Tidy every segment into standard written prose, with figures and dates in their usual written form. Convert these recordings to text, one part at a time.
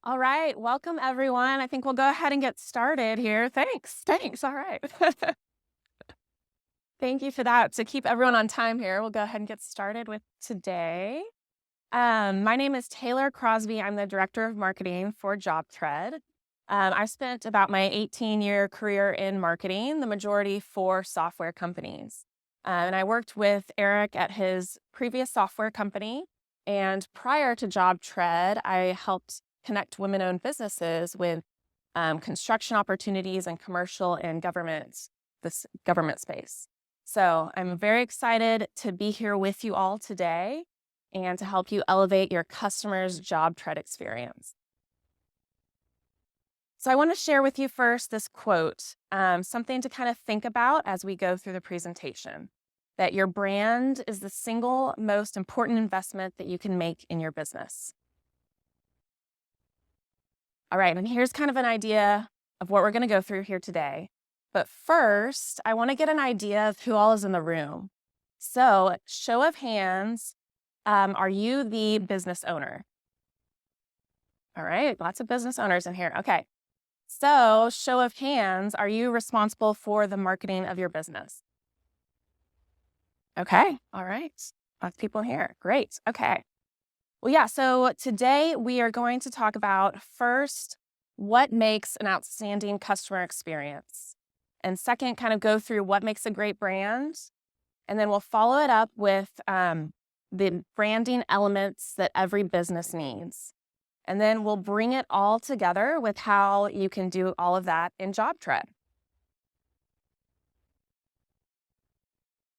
All right, welcome everyone. I think we'll go ahead and get started here. Thanks. All right. Thank you for that. To keep everyone on time here, we'll go ahead and get started with today. My name is Taylor Crosby. I'm the Director of Marketing for JobTread. I spent about my 18-year career in marketing, the majority for software companies. And I worked with Eric at his previous software company. And prior to JobTread, I helped connect women-owned businesses with construction opportunities and commercial and this government space. So I'm very excited to be here with you all today and to help you elevate your customers' JobTread experience. So I want to share with you first this quote, something to kind of think about as we go through the presentation, that your brand is the single most important investment that you can make in your business. All right, and here's kind of an idea of what we're going to go through here today. But first, I want to get an idea of who all is in the room. So, show of hands, are you the business owner? All right, lots of business owners in here. Okay. So, show of hands, are you responsible for the marketing of your business? Okay. All right. Lots of people here. Great. Okay. Well, yeah, so today we are going to talk about first, what makes an outstanding customer experience? And second, kind of go through what makes a great brand. And then we'll follow it up with the branding elements that every business needs. And then we'll bring it all together with how you can do all of that in JobTread.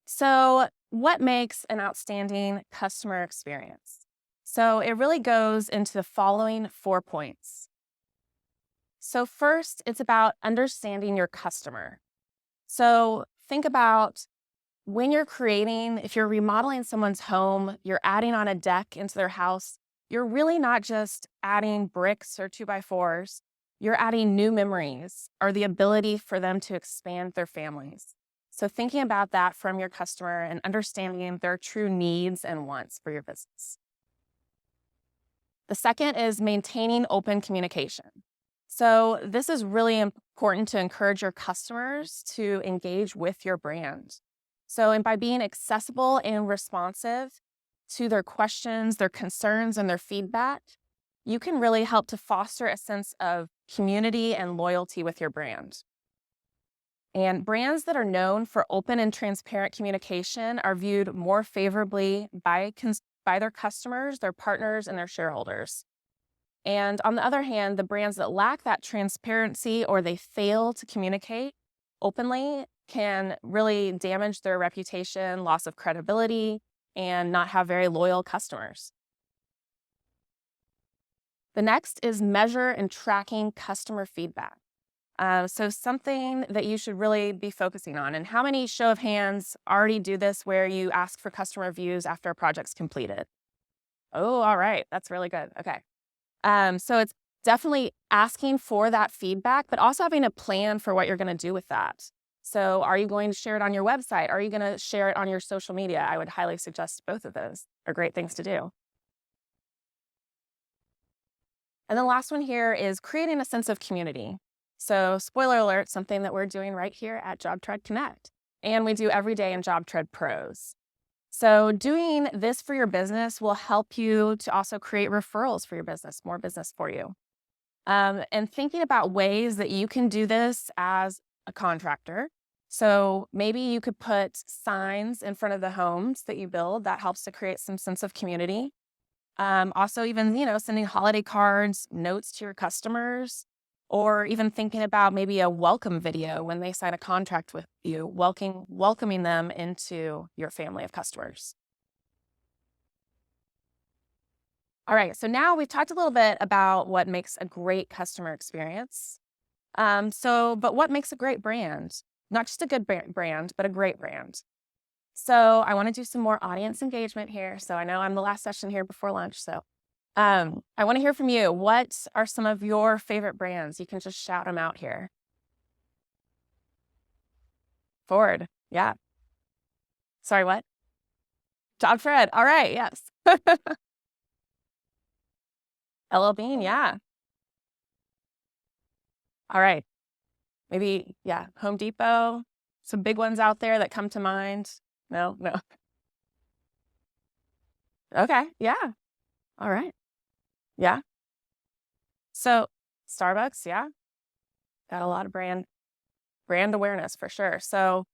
So, what makes an outstanding customer experience? So it really goes into the following 4 points. So first, it's about understanding your customer. So think about when you're if you're remodeling someone's home, you're adding on a deck into their house, you're really not just adding bricks or 2x4s, you're adding new memories or the ability for them to expand their families. So thinking about that from your customer and understanding their true needs and wants for your business. The second is maintaining open communication. So this is really important to encourage your customers to engage with your brand. So, and by being accessible and responsive to their questions, their concerns, and their feedback, you can really help to foster a sense of community and loyalty with your brand. And brands that are known for open and transparent communication are viewed more favorably by their customers, their partners, and their shareholders. And on the other hand, the brands that lack that transparency or they fail to communicate openly can really damage their reputation, loss of credibility, and not have very loyal customers. The next is measure and tracking customer feedback. So something that you should really be focusing on. And how many show of hands already do this where you ask for customer reviews after a project's completed? Oh, all right. That's really good. Okay. So it's definitely asking for that feedback, but also having a plan for what you're going to do with that. So are you going to share it on your website? Are you going to share it on your social media? I would highly suggest both of those are great things to do. And the last one here is creating a sense of community. So spoiler alert, something that we're doing right here at JobTread Connect. And we do every day in JobTread Pros. So doing this for your business will help you to also create referrals for your business, more business for you. And thinking about ways that you can do this as a contractor. So maybe you could put signs in front of the homes that you build. That helps to create some sense of community. Also, even, sending holiday cards, notes to your customers, or even thinking about maybe a welcome video when they sign a contract with you, welcoming them into your family of customers. All right, so now we've talked a little bit about what makes a great customer experience. But what makes a great brand? Not just a good brand, but a great brand. So I want to do some more audience engagement here. So I know I'm the last session here before lunch. So I want to hear from you. What are some of your favorite brands? You can just shout them out here. Ford. Yeah. Sorry, what? JobTread. All right. Yes. LL Bean. Yeah. All right. Maybe, yeah, Home Depot, some big ones out there that come to mind. No, no. Okay, yeah. All right. Yeah. So Starbucks, yeah, got a lot of brand awareness for sure. So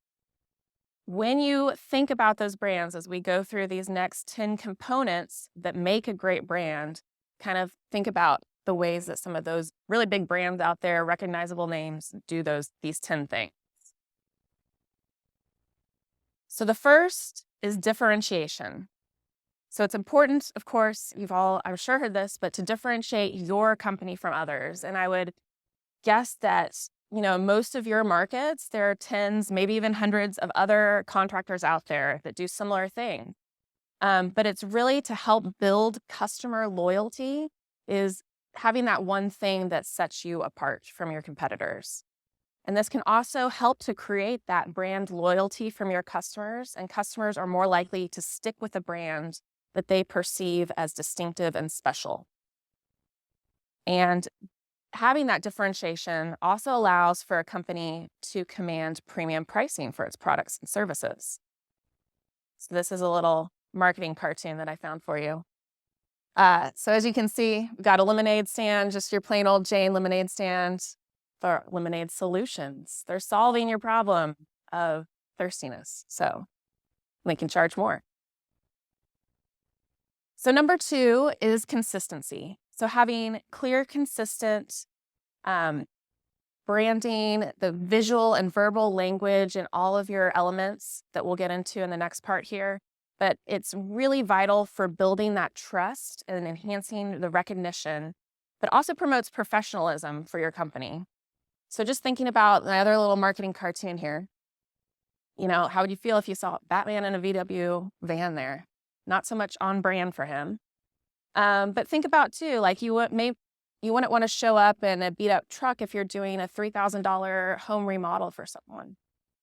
when you think about those brands, as we go through these next 10 components that make a great brand, kind of think about the ways that some of those really big brands out there, recognizable names, do these 10 things. So the first is differentiation. So it's important, of course, you've all, I'm sure, heard this, but to differentiate your company from others. And I would guess that, most of your markets, there are tens, maybe even hundreds of other contractors out there that do similar things. But it's really to help build customer loyalty is having that one thing that sets you apart from your competitors. And this can also help to create that brand loyalty from your customers, and customers are more likely to stick with a brand that they perceive as distinctive and special. And having that differentiation also allows for a company to command premium pricing for its products and services. So this is a little marketing cartoon that I found for you. So as you can see, we've got a lemonade stand, just your plain old Jane lemonade stand for lemonade solutions. They're solving your problem of thirstiness, so they can charge more. So number 2 is consistency. So having clear, consistent branding, the visual and verbal language in all of your elements that we'll get into in the next part here. But it's really vital for building that trust and enhancing the recognition, but also promotes professionalism for your company. So just thinking about my other little marketing cartoon here, how would you feel if you saw Batman in a VW van there? Not so much on brand for him. But think about too, like you wouldn't want to show up in a beat up truck if you're doing a $3,000 home remodel for someone.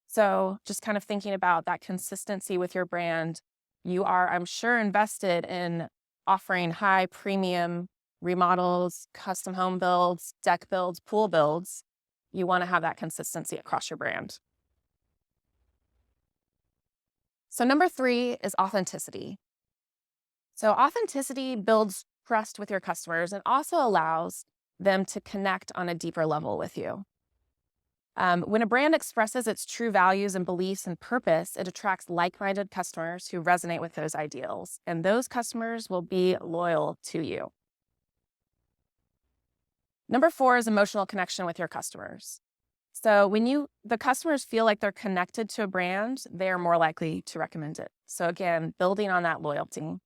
So just kind of thinking about that consistency with your brand. You are, I'm sure, invested in offering high premium remodels, custom home builds, deck builds, pool builds. You want to have that consistency across your brand. So number 3 is authenticity. So authenticity builds trust with your customers and also allows them to connect on a deeper level with you. When a brand expresses its true values and beliefs and purpose, it attracts like-minded customers who resonate with those ideals, and those customers will be loyal to you. Number 4 is emotional connection with your customers. So when the customers feel like they're connected to a brand, they are more likely to recommend it. So again, building on that loyalty.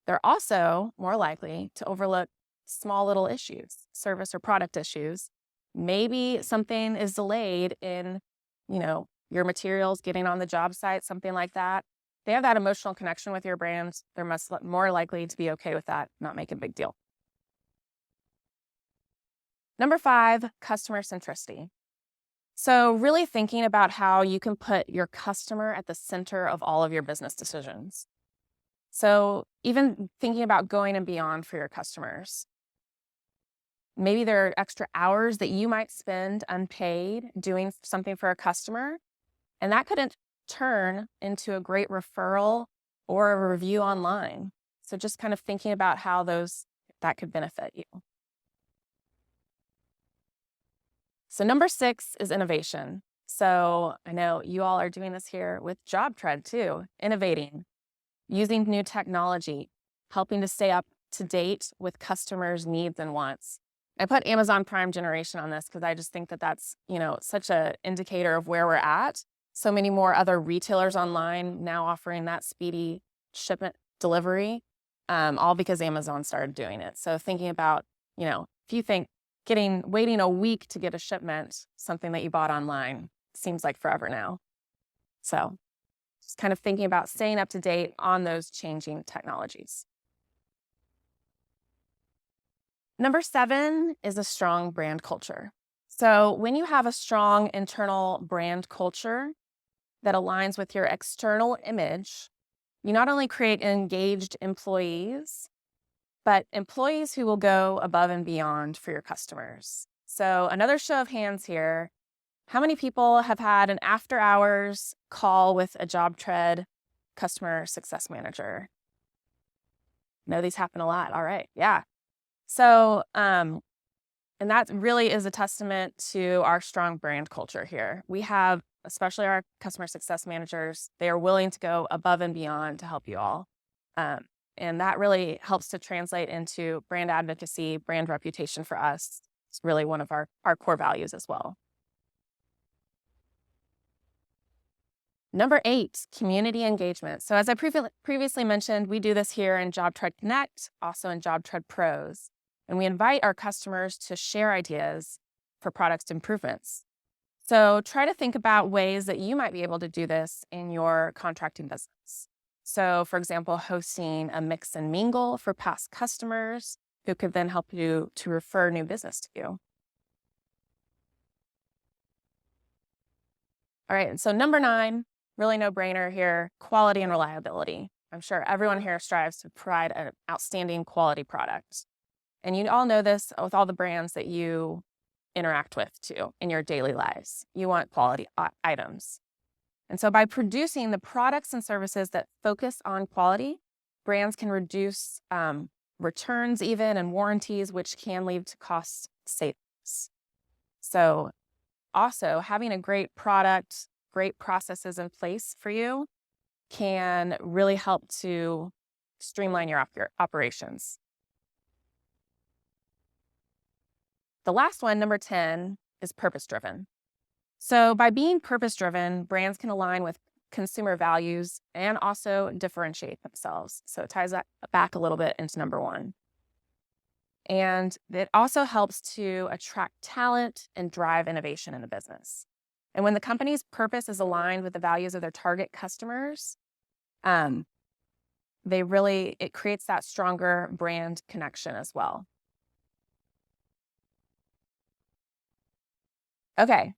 They're also more likely to overlook small little issues, service or product issues. Maybe something is delayed in, your materials getting on the job site, something like that. They have that emotional connection with your brand. They're much more likely to be okay with that, not make a big deal. Number 5, customer centricity. So really thinking about how you can put your customer at the center of all of your business decisions. So even thinking about going and beyond for your customers. Maybe there are extra hours that you might spend unpaid doing something for a customer, and that could turn into a great referral or a review online. So just kind of thinking about how that could benefit you. So number 6 is innovation. So I know you all are doing this here with JobTread too, innovating, using new technology, helping to stay up to date with customers' needs and wants. I put Amazon Prime Generation on this because I just think that that's, such an indicator of where we're at. So many more other retailers online now offering that speedy shipment delivery, all because Amazon started doing it. So thinking about, if you think waiting a week to get a shipment, something that you bought online, seems like forever now. So just kind of thinking about staying up to date on those changing technologies. Number 7 is a strong brand culture. So when you have a strong internal brand culture that aligns with your external image, you not only create engaged employees, but employees who will go above and beyond for your customers. So another show of hands here. How many people have had an after-hours call with a JobTread customer success manager? No, these happen a lot. All right. Yeah. So, and that really is a testament to our strong brand culture here. We have, especially our customer success managers, they are willing to go above and beyond to help you all. And that really helps to translate into brand advocacy, brand reputation for us. It's really one of our core values as well. Number 8, community engagement. So as I previously mentioned, we do this here in JobTread Connect, also in JobTread Pros, and we invite our customers to share ideas for product improvements. So try to think about ways that you might be able to do this in your contracting business. So for example, hosting a mix and mingle for past customers who could then help you to refer new business to you. All right, and so number 9, really no-brainer here, quality and reliability. I'm sure everyone here strives to provide an outstanding quality product. And you all know this with all the brands that you interact with too in your daily lives. You want quality items. And so by producing the products and services that focus on quality, brands can reduce returns even and warranties, which can lead to cost savings. So also having a great product, great processes in place for you can really help to streamline your operations. The last one, number 10, is purpose-driven. So by being purpose-driven, brands can align with consumer values and also differentiate themselves. So it ties that back a little bit into number 1. And it also helps to attract talent and drive innovation in the business. And when the company's purpose is aligned with the values of their target customers, it creates that stronger brand connection as well. Okay,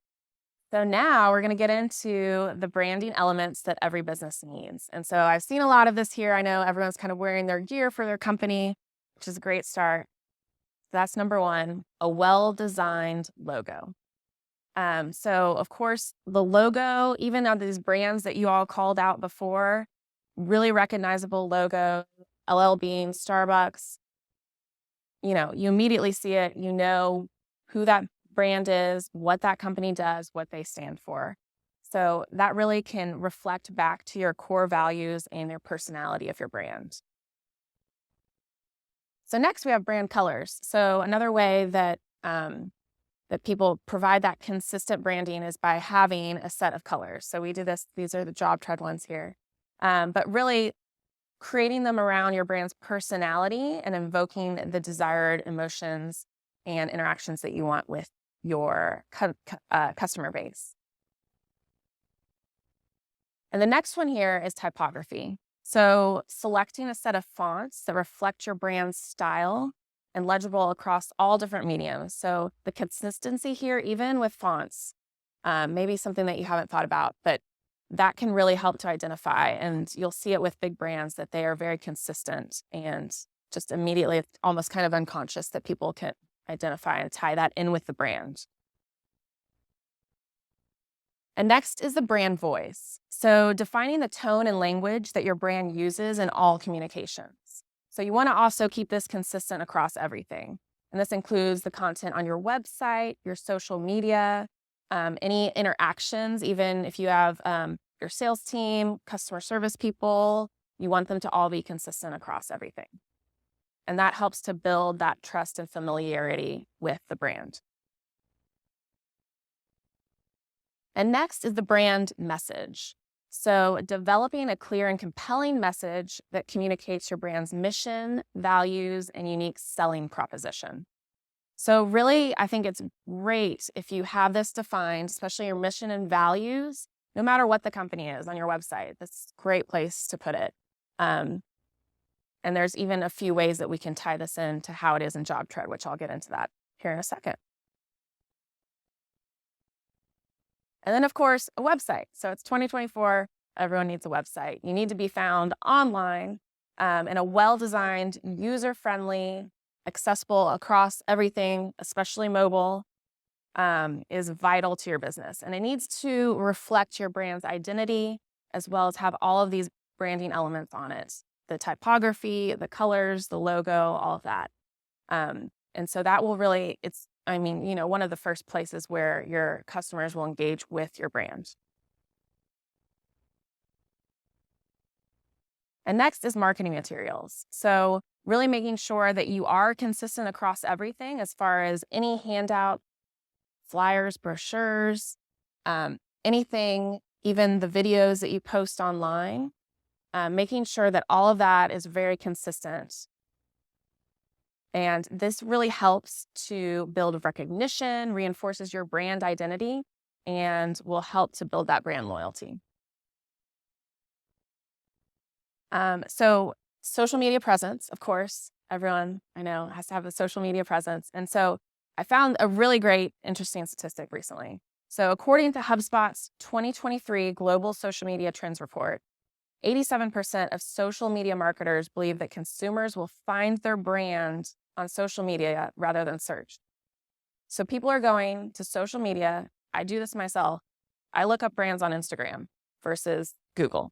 so now we're going to get into the branding elements that every business needs. And so I've seen a lot of this here. I know everyone's kind of wearing their gear for their company, which is a great start. That's number 1, a well-designed logo. So of course, the logo, even on these brands that you all called out before, really recognizable logo, LL Bean, Starbucks, you immediately see it, you know who that brand is, what that company does, what they stand for. So that really can reflect back to your core values and your personality of your brand. So next we have brand colors. So another way that people provide that consistent branding is by having a set of colors. So we do this, these are the JobTread ones here. But really creating them around your brand's personality and invoking the desired emotions and interactions that you want with your customer base. And the next one here is typography. So selecting a set of fonts that reflect your brand's style and legible across all different mediums. So the consistency here, even with fonts, maybe something that you haven't thought about, but that can really help to identify. And you'll see it with big brands that they are very consistent and just immediately, it's almost kind of unconscious that people can identify and tie that in with the brand. And next is the brand voice. So defining the tone and language that your brand uses in all communications. So you want to also keep this consistent across everything. And this includes the content on your website, your social media, any interactions, even if you have your sales team, customer service people, you want them to all be consistent across everything. And that helps to build that trust and familiarity with the brand. And next is the brand message. So developing a clear and compelling message that communicates your brand's mission, values, and unique selling proposition. So really, I think it's great if you have this defined, especially your mission and values, no matter what the company is on your website. That's a great place to put it. And there's even a few ways that we can tie this into how it is in JobTread, which I'll get into that here in a second. And then, of course, a website. So it's 2024. Everyone needs a website. You need to be found online in a well-designed, user-friendly, accessible across everything, especially mobile, is vital to your business, and it needs to reflect your brand's identity as well as have all of these branding elements on it: the typography, the colors, the logo, all of that. And so that will really, one of the first places where your customers will engage with your brand. And next is marketing materials. So really making sure that you are consistent across everything as far as any handout, flyers, brochures, anything, even the videos that you post online, making sure that all of that is very consistent. And this really helps to build recognition, reinforces your brand identity, and will help to build that brand loyalty. So social media presence, of course, everyone I know has to have a social media presence. And so I found a really great, interesting statistic recently. So according to HubSpot's 2023 Global Social Media Trends Report, 87% of social media marketers believe that consumers will find their brand on social media rather than search. So people are going to social media. I do this myself. I look up brands on Instagram versus Google.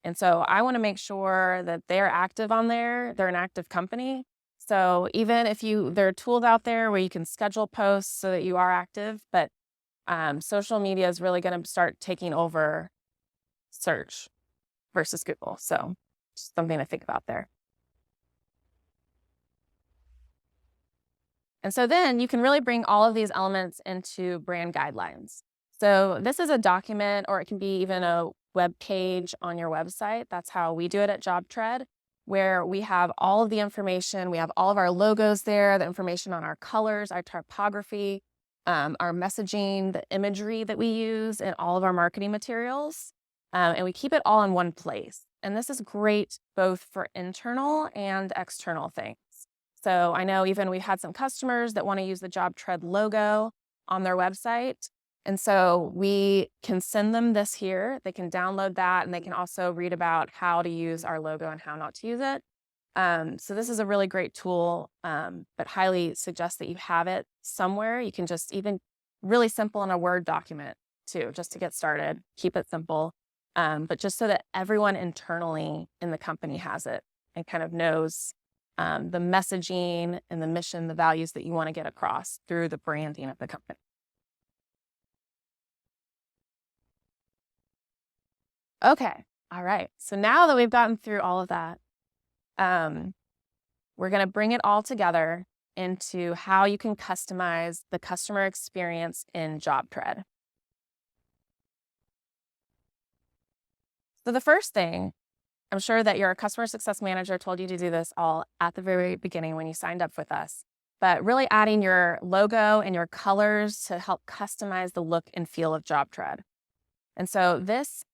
And so I want to make sure that they're active on there. They're an active company. So even if there are tools out there where you can schedule posts so that you are active, but social media is really going to start taking over search versus Google. So just something to think about there. And so then you can really bring all of these elements into brand guidelines. So this is a document, or it can be even a web page on your website. That's how we do it at JobTread, where we have all of the information. We have all of our logos there, the information on our colors, our typography, our messaging, the imagery that we use in all of our marketing materials. And we keep it all in one place. And this is great both for internal and external things. So I know even we've had some customers that want to use the JobTread logo on their website. And so we can send them this here. They can download that, and they can also read about how to use our logo and how not to use it. So this is a really great tool, but highly suggest that you have it somewhere. You can just even really simple in a Word document too, just to get started. Keep it simple, but just so that everyone internally in the company has it and kind of knows the messaging and the mission, the values that you want to get across through the branding of the company. Okay, all right. So now that we've gotten through all of that, we're going to bring it all together into how you can customize the customer experience in JobTread. So the first thing, I'm sure that your customer success manager told you to do this all at the very beginning when you signed up with us, but really adding your logo and your colors to help customize the look and feel of JobTread. And so this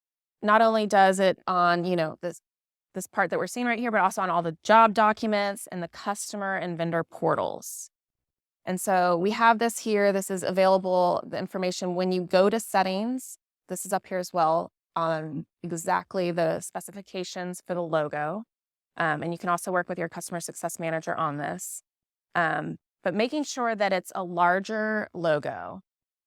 not only does it on, this part that we're seeing right here, but also on all the job documents and the customer and vendor portals. And so we have this here. This is available, the information when you go to settings. This is up here as well on exactly the specifications for the logo. And you can also work with your customer success manager on this. But making sure that it's a larger logo.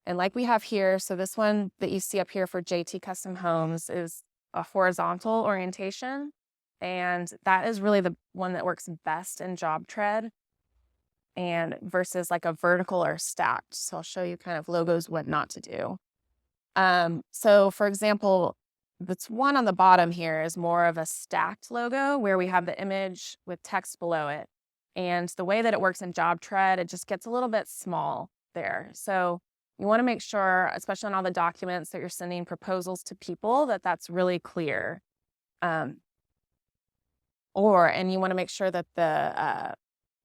And like we have here, so this one that you see up here for JT Custom Homes is a horizontal orientation. And that is really the one that works best in JobTread, and versus like a vertical or stacked. So I'll show you kind of logos, what not to do. So for example, this one on the bottom here is more of a stacked logo where we have the image with text below it. And the way that it works in JobTread, it just gets a little bit small there. So you want to make sure, especially on all the documents that you're sending proposals to people, that that's really clear. And you want to make sure that that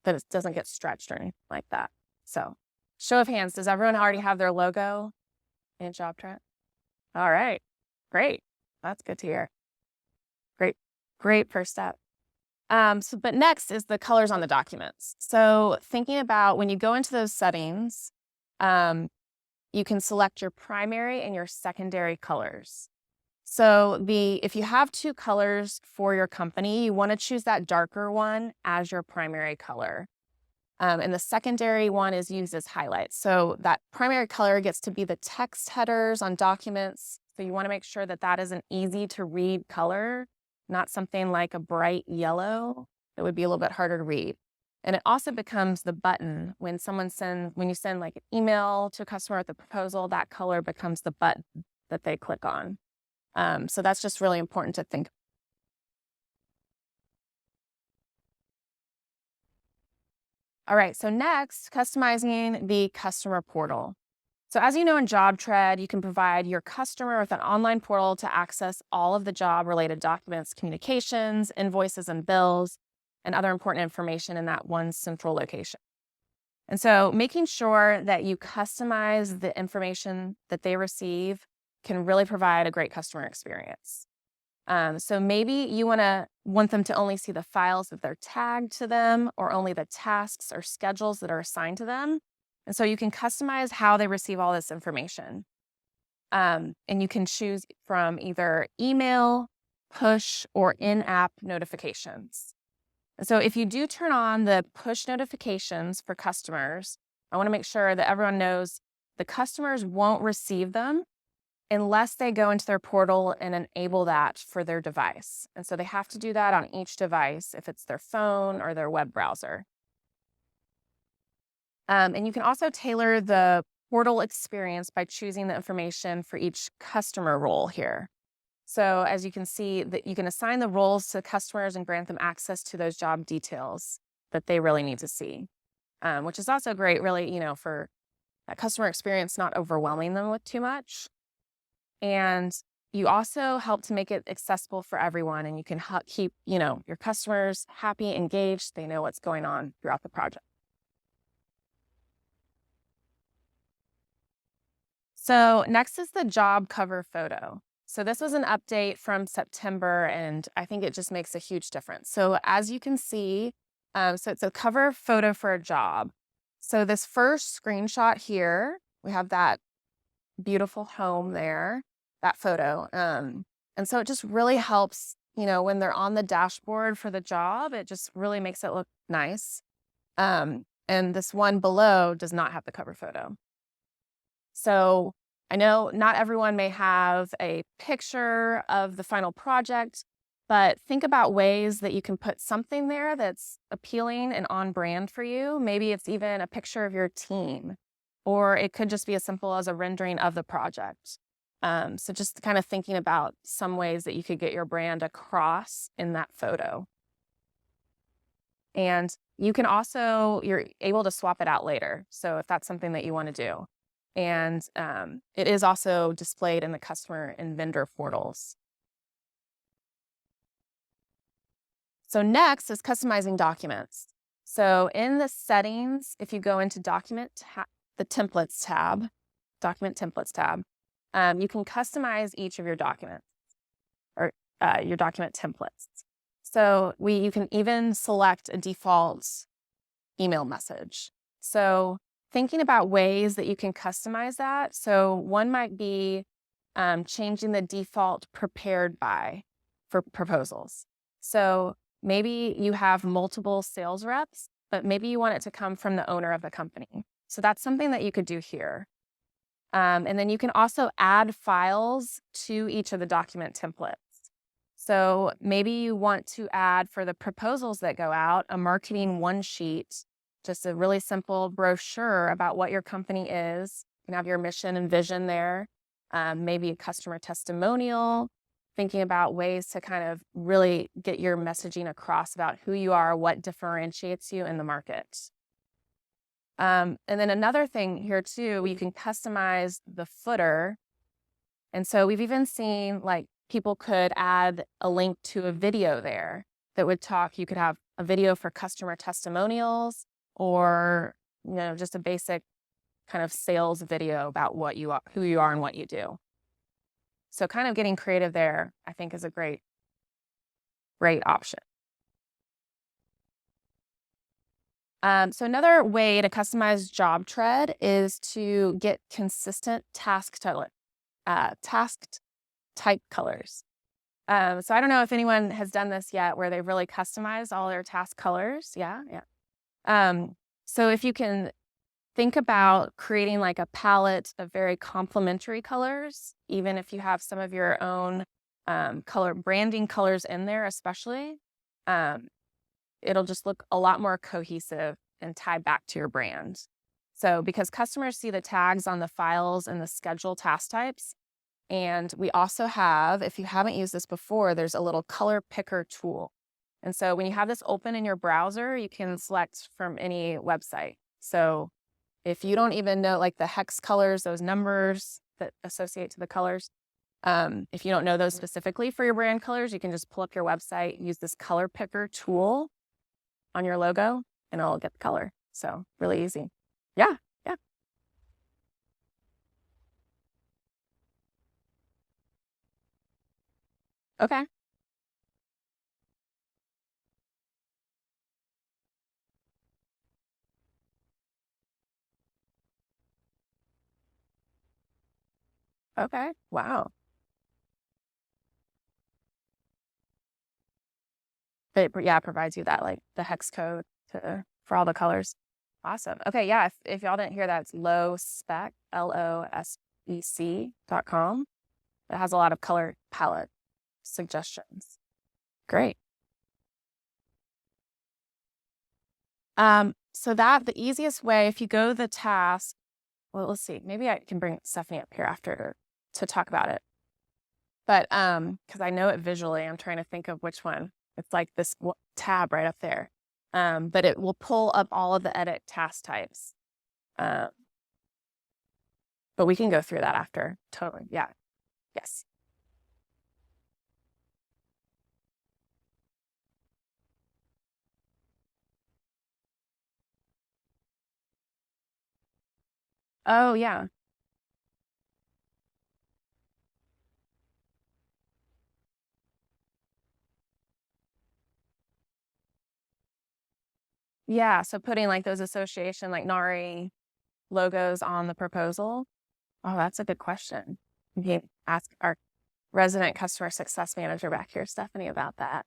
it doesn't get stretched or anything like that. So show of hands, does everyone already have their logo in JobTread? All right, great. That's good to hear. Great first step. But next is the colors on the documents. So thinking about when you go into those settings, you can select your primary and your secondary colors. So if you have two colors for your company, you want to choose that darker one as your primary color. And the secondary one is used as highlights. So that primary color gets to be the text headers on documents. So you want to make sure that that is an easy to read color, not something like a bright yellow that would be a little bit harder to read. And it also becomes the button when you send like an email to a customer with a proposal, that color becomes the button that they click on. So that's just really important to think. All right, so next, customizing the customer portal. So as you know, in JobTread, you can provide your customer with an online portal to access all of the job-related documents, communications, invoices, and bills, and other important information in that one central location. And so making sure that you customize the information that they receive can really provide a great customer experience. So maybe you want them to only see the files that they're tagged to them, or only the tasks or schedules that are assigned to them. And so you can customize how they receive all this information. And you can choose from either email, push, or in-app notifications. And so if you do turn on the push notifications for customers, I want to make sure that everyone knows the customers won't receive them unless they go into their portal and enable that for their device. And so they have to do that on each device if it's their phone or their web browser. And you can also tailor the portal experience by choosing the information for each customer role here. So as you can see, that you can assign the roles to customers and grant them access to those job details that they really need to see, which is also great, really, for that customer experience, not overwhelming them with too much. And you also help to make it accessible for everyone, and you can keep, your customers happy, engaged. They know what's going on throughout the project. So next is the job cover photo. So this was an update from September, and I think it just makes a huge difference. So as you can see, so it's a cover photo for a job. So this first screenshot here, we have that beautiful home there, that photo. And so it just really helps, when they're on the dashboard for the job, it just really makes it look nice. And this one below does not have the cover photo. So I know not everyone may have a picture of the final project, but think about ways that you can put something there that's appealing and on brand for you. Maybe it's even a picture of your team, or it could just be as simple as a rendering of the project. So just kind of thinking about some ways that you could get your brand across in that photo. And you're able to swap it out later. So if that's something that you want to do. And it is also displayed in the customer and vendor portals. So next is customizing documents. So in the settings, if you go into the templates tab, document templates tab, you can customize each of your documents or your document templates. So you can even select a default email message. So thinking about ways that you can customize that. So one might be changing the default prepared by for proposals. So maybe you have multiple sales reps, but maybe you want it to come from the owner of the company. So that's something that you could do here. And then you can also add files to each of the document templates. So maybe you want to add, for the proposals that go out, a marketing one sheet, just a really simple brochure about what your company is. You can have your mission and vision there, maybe a customer testimonial, thinking about ways to kind of really get your messaging across about who you are, what differentiates you in the market. And then another thing here too, you can customize the footer. And so we've even seen people could add a link to a video there that would you could have a video for customer testimonials, or just a basic kind of sales video about who you are and what you do. So kind of getting creative there, I think, is a great option. So another way to customize JobTread is to get consistent task type colors. So I don't know if anyone has done this yet, where they've really customized all their task colors. Yeah. So if you can think about creating like a palette of very complementary colors, even if you have some of your own color branding colors in there, especially, um, it'll just look a lot more cohesive and tied back to your brand. So because customers see the tags on the files and the schedule task types, and we also have, if you haven't used this before, there's a little color picker tool. And so when you have this open in your browser, you can select from any website. So if you don't even know like the hex colors, those numbers that associate to the colors, if you don't know those specifically for your brand colors, you can just pull up your website, use this color picker tool on your logo, and it'll get the color. So really easy. Yeah, yeah. Okay, okay. Wow. Yeah, it provides you that like the hex code for all the colors. Awesome. Okay, yeah. If y'all didn't hear that, it's lowspec, LOSEC.com. It has a lot of color palette suggestions. Great. So that the easiest way, if you go to the task, well, let's see, maybe I can bring Stephanie up here after to talk about it. But because I know it visually, I'm trying to think of which one. It's like this tab right up there. But it will pull up all of the edit task types. Um, but we can go through that after. Totally. Yeah. Yes. Oh, yeah. Yeah. So putting like those association, like NARI logos on the proposal. Oh, that's a good question. You can ask our resident customer success manager back here, Stephanie, about that.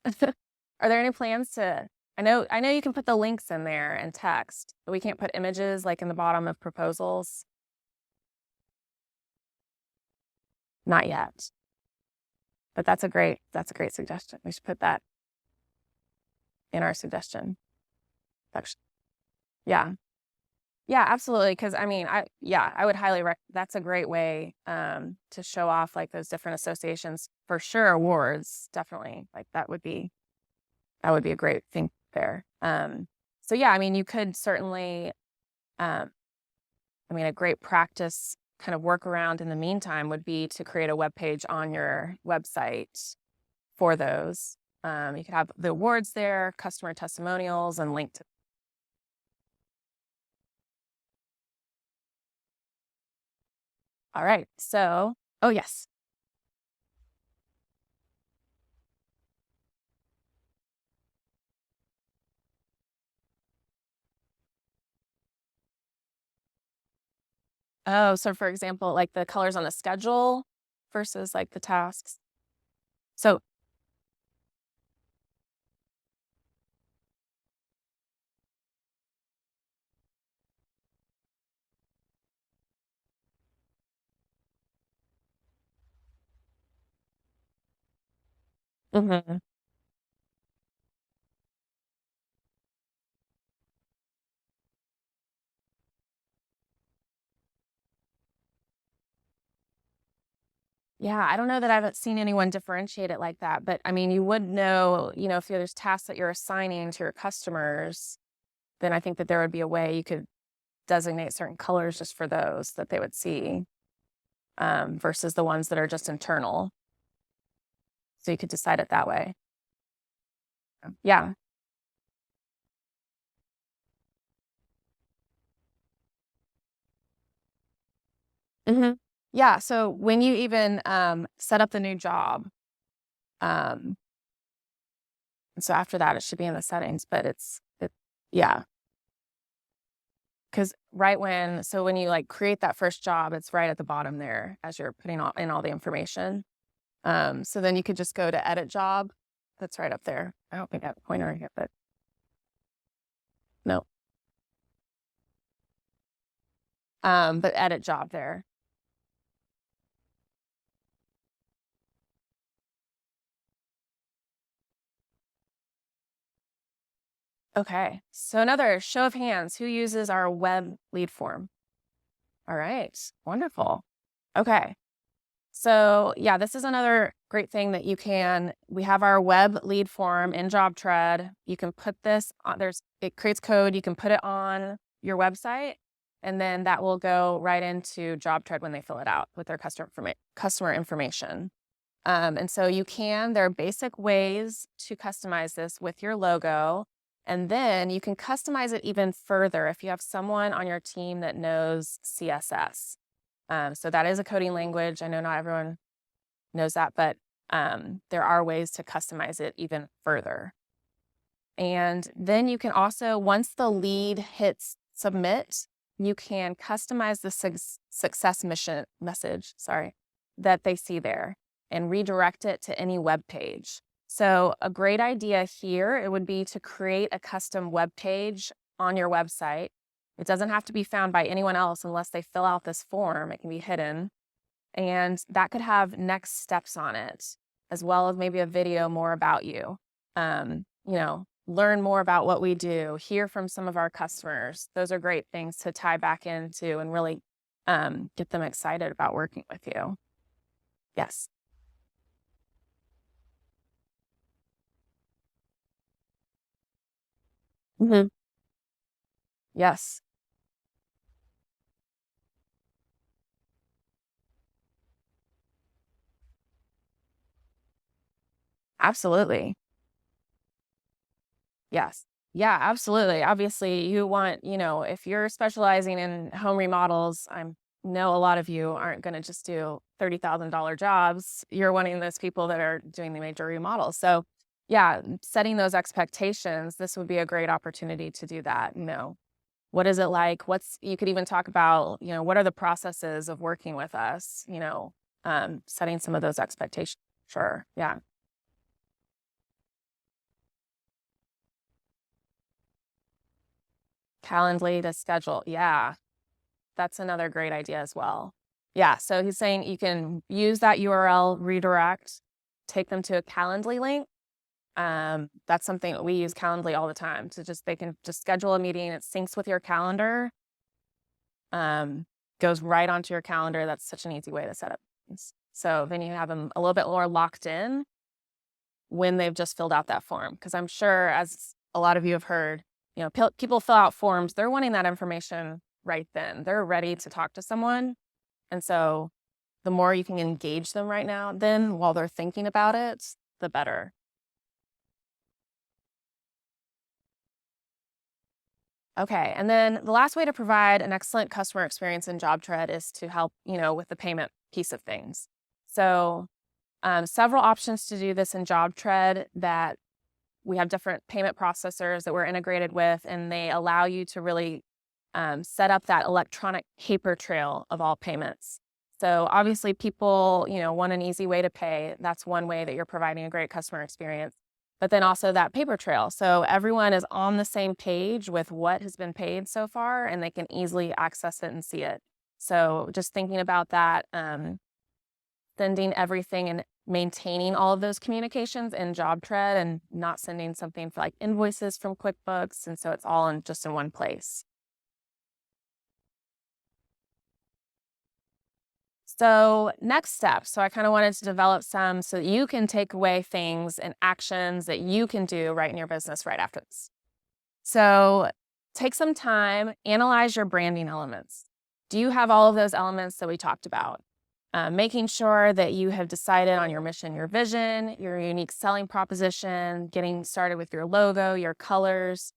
Are there any plans to? I know you can put the links in there and text, but we can't put images like in the bottom of proposals. Not yet, but that's a great suggestion. We should put that in our suggestion section. Yeah, yeah, absolutely. Because I mean, I would highly that's a great way to show off like those different associations for sure. Awards, definitely, like that would be a great thing there. So yeah, I mean, you could certainly, um, I mean, a great practice kind of workaround in the meantime would be to create a web page on your website for those. You could have the awards there, customer testimonials, and link to. All right. So, oh yes. Oh, so for example, like the colors on the schedule versus like the tasks. So, mhm. Yeah, I don't know that I've seen anyone differentiate it like that, but I mean, you would know, if there's tasks that you're assigning to your customers, then I think that there would be a way you could designate certain colors just for those that they would see, versus the ones that are just internal. So you could decide it that way. Yeah. Hmm. Yeah. So when you even set up the new job, um, and so after that, it should be in the settings, but yeah. Because so when you like create that first job, it's right at the bottom there as you're putting in all the information. So then you could just go to edit job. That's right up there. I don't think I have a pointer here, but no. but edit job there. Okay, so another show of hands, who uses our web lead form? All right, wonderful. Okay, so yeah, this is another great thing that we have our web lead form in JobTread. You can put this on, it creates code, you can put it on your website, and then that will go right into JobTread when they fill it out with their customer information. And so there are basic ways to customize this with your logo. And then you can customize it even further if you have someone on your team that knows CSS. So that is a coding language. I know not everyone knows that, but there are ways to customize it even further. And then you can also, once the lead hits submit, you can customize the success message that they see there and redirect it to any web page. So a great idea here, it would be to create a custom web page on your website. It doesn't have to be found by anyone else unless they fill out this form. It can be hidden. And that could have next steps on it, as well as maybe a video more about you. Learn more about what we do, hear from some of our customers. Those are great things to tie back into and really get them excited about working with you. Yes. Mhm. Yes, absolutely. Yes. Yeah, absolutely. Obviously, you want, if you're specializing in home remodels, I know a lot of you aren't going to just do $30,000 jobs. You're wanting those people that are doing the major remodels. So, yeah, setting those expectations, this would be a great opportunity to do that. What is it like? You could even talk about, what are the processes of working with us, setting some of those expectations. Sure. Yeah. Calendly to schedule. Yeah. That's another great idea as well. Yeah, so he's saying you can use that URL redirect, take them to a Calendly link. That's something that we use Calendly all the time to they can just schedule a meeting. It syncs with your calendar, goes right onto your calendar. That's such an easy way to set up things. So then you have them a little bit more locked in when they've just filled out that form. Because I'm sure, as a lot of you have heard, people fill out forms, they're wanting that information right then. They're ready to talk to someone. And so the more you can engage them right now, then while they're thinking about it, the better. Okay. And then the last way to provide an excellent customer experience in JobTread is to help, with the payment piece of things. So several options to do this in JobTread that we have different payment processors that we're integrated with, and they allow you to really set up that electronic paper trail of all payments. So obviously people, want an easy way to pay. That's one way that you're providing a great customer experience. But then also that paper trail. So everyone is on the same page with what has been paid so far, and they can easily access it and see it. So just thinking about that, sending everything and maintaining all of those communications in JobTread and not sending something for like invoices from QuickBooks. And so it's all just in one place. So next step. So I kind of wanted to develop some so that you can take away things and actions that you can do right in your business right after this. So take some time, analyze your branding elements. Do you have all of those elements that we talked about? Making sure that you have decided on your mission, your vision, your unique selling proposition, getting started with your logo, your colors,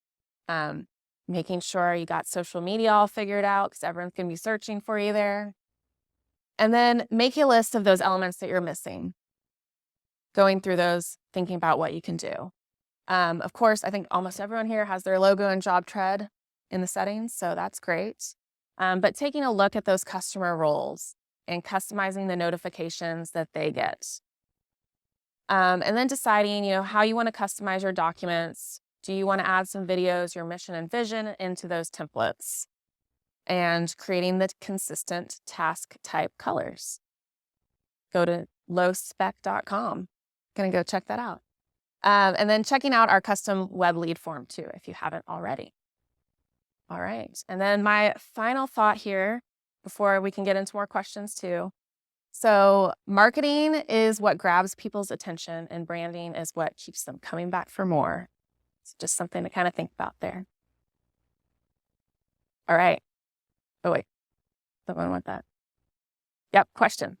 making sure you got social media all figured out because everyone's going to be searching for you there. And then make a list of those elements that you're missing. Going through those, thinking about what you can do. Of course, I think almost everyone here has their logo and JobTread in the settings, so that's great. But taking a look at those customer roles and customizing the notifications that they get. And then deciding, how you want to customize your documents. Do you want to add some videos, your mission and vision into those templates? and creating the consistent task type colors. Go to lowspec.com. Gonna go check that out. And then checking out our custom web lead form too, if you haven't already. All right. And then my final thought here before we can get into more questions too. So marketing is what grabs people's attention and branding is what keeps them coming back for more. It's just something to kind of think about there. All right. Oh, wait. Don't want that. Yep. Question.